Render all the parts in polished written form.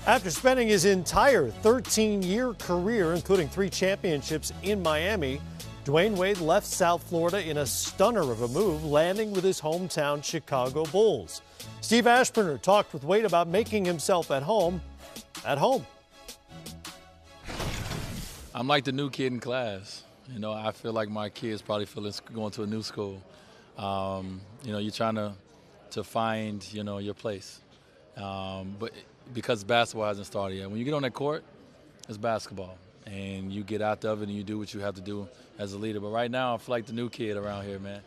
After spending his entire 13-year career, including 3 championships in Miami, Dwayne Wade left South Florida in a stunner of a move, landing with his hometown Chicago Bulls. Steve Ashburner talked with Wade about making himself at home. I'm like the new kid in class. You know, I feel like my kids probably feel it's going to a new school. You know, you're trying to find, you know, your place. But because basketball hasn't started yet. When you get on that court, it's basketball. And you get out of it and you do what you have to do as a leader. But right now, I feel like the new kid around here, man.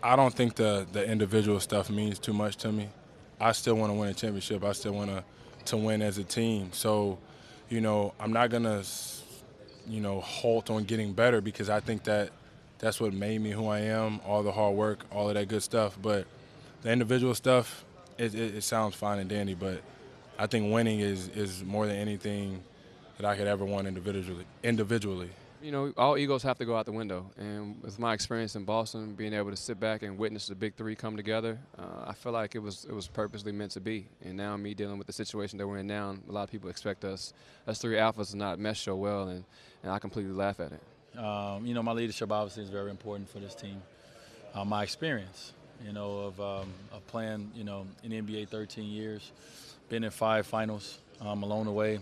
I don't think the individual stuff means too much to me. I still want to win a championship. I still want to win as a team. So, you know, I'm not going to, you know, halt on getting better because I think that's what made me who I am, all the hard work, all of that good stuff. But the individual stuff, it sounds fine and dandy, but I think winning is more than anything that I could ever want individually. You know, all egos have to go out the window. And with my experience in Boston, being able to sit back and witness the big three come together, I feel like it was purposely meant to be. And now me dealing with the situation that we're in now, a lot of people expect us three alphas to not mesh so well, and I completely laugh at it. You know, my leadership obviously is very important for this team. My experience, you know, of playing, you know, in the NBA 13 years, been in 5 finals along the way,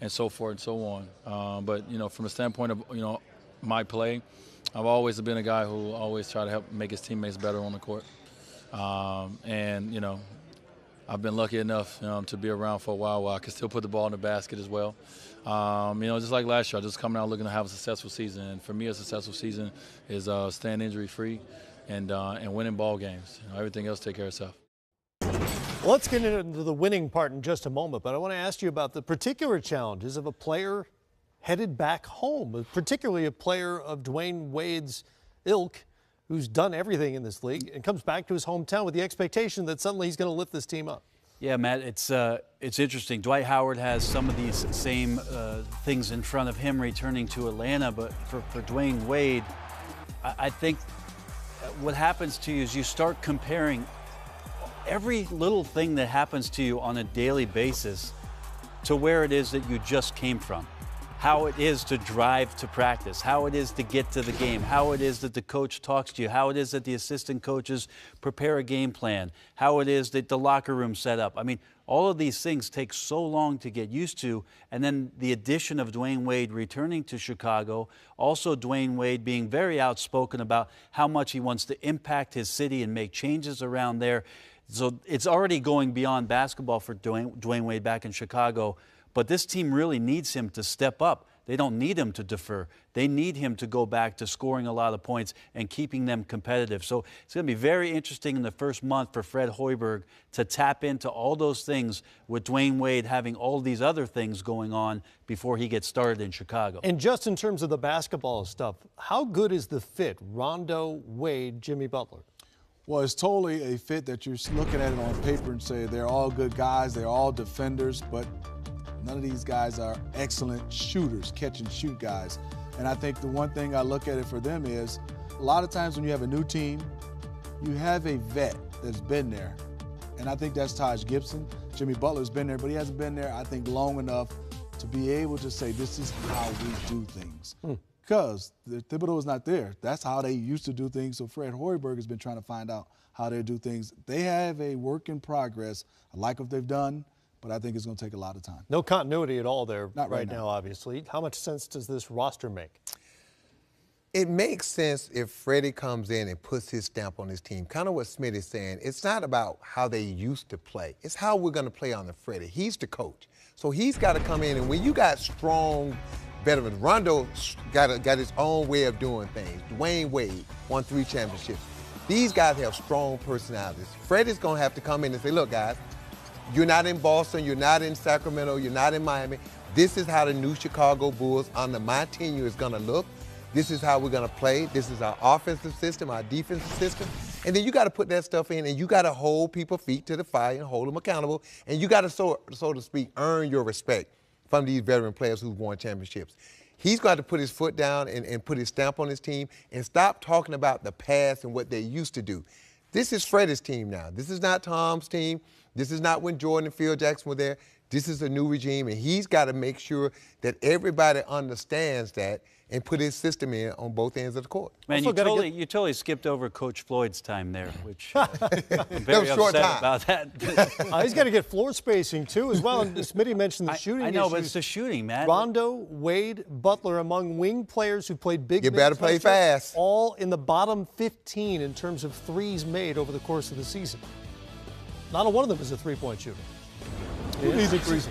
and so forth and so on. But, you know, from the standpoint of, you know, my play, I've always been a guy who always try to help make his teammates better on the court. And, you know, I've been lucky enough to be around for a while where I can still put the ball in the basket as well. You know, just like last year, I just coming out looking to have a successful season. And for me, a successful season is staying injury-free and winning ball games. You know, everything else take care of itself. Let's get into the winning part in just a moment, but I want to ask you about the particular challenges of a player headed back home, particularly a player of Dwayne Wade's ilk who's done everything in this league and comes back to his hometown with the expectation that suddenly he's going to lift this team up. Yeah, Matt, it's interesting. Dwight Howard has some of these same things in front of him returning to Atlanta, but for Dwayne Wade, I think what happens to you is you start comparing every little thing that happens to you on a daily basis to where it is that you just came from. How it is to drive to practice, how it is to get to the game, how it is that the coach talks to you, how it is that the assistant coaches prepare a game plan, how it is that the locker room set up. I mean, all of these things take so long to get used to, and then the addition of Dwayne Wade returning to Chicago, also Dwayne Wade being very outspoken about how much he wants to impact his city and make changes around there. So it's already going beyond basketball for Dwayne Wade back in Chicago, but this team really needs him to step up. They don't need him to defer. They need him to go back to scoring a lot of points and keeping them competitive. So it's going to be very interesting in the first month for Fred Hoiberg to tap into all those things with Dwayne Wade having all these other things going on before he gets started in Chicago. And just in terms of the basketball stuff, how good is the fit, Rondo, Wade, Jimmy Butler? Well, it's totally a fit that you're looking at it on paper and say they're all good guys, they're all defenders, but none of these guys are excellent shooters, catch and shoot guys. And I think the one thing I look at it for them is a lot of times when you have a new team, you have a vet that's been there. And I think that's Taj Gibson. Jimmy Butler's been there, but he hasn't been there, I think, long enough to be able to say this is how we do things. Because Thibodeau is not there. That's how they used to do things. So Fred Hoiberg has been trying to find out how they do things. They have a work in progress. I like what they've done, but I think it's going to take a lot of time. No continuity at all there Not right now, obviously. How much sense does this roster make? It makes sense if Freddie comes in and puts his stamp on his team. Kind of what Smith is saying. It's not about how they used to play. It's how we're going to play on the Freddie. He's the coach. So he's got to come in, and when you got strong veterans, Rondo got his own way of doing things. Dwayne Wade won 3 championships. These guys have strong personalities. Freddie's going to have to come in and say, look, guys, you're not in Boston, you're not in Sacramento, you're not in Miami. This is how the new Chicago Bulls under my tenure is going to look. This is how we're going to play. This is our offensive system, our defensive system. And then you got to put that stuff in, and you got to hold people's feet to the fire and hold them accountable. And you got to, so to speak, earn your respect from these veteran players who've won championships. He's got to put his foot down and put his stamp on his team and stop talking about the past and what they used to do. This is Freddie's team now. This is not Tom's team. This is not when Jordan and Phil Jackson were there. This is a new regime, and he's got to make sure that everybody understands that and put his system in on both ends of the court. Man, you totally skipped over Coach Floyd's time there, which I'm very short upset time. about that. He's got to get floor spacing, too, as well. And Smitty mentioned the shooting I know, issues. but it's the shooting, man. Rondo, Wade, Butler, among wing players who played big You minutes better play last year, fast. all in the bottom 15 in terms of threes made over the course of the season. Not a one of them is a three-point shooter. Who needs a three-point?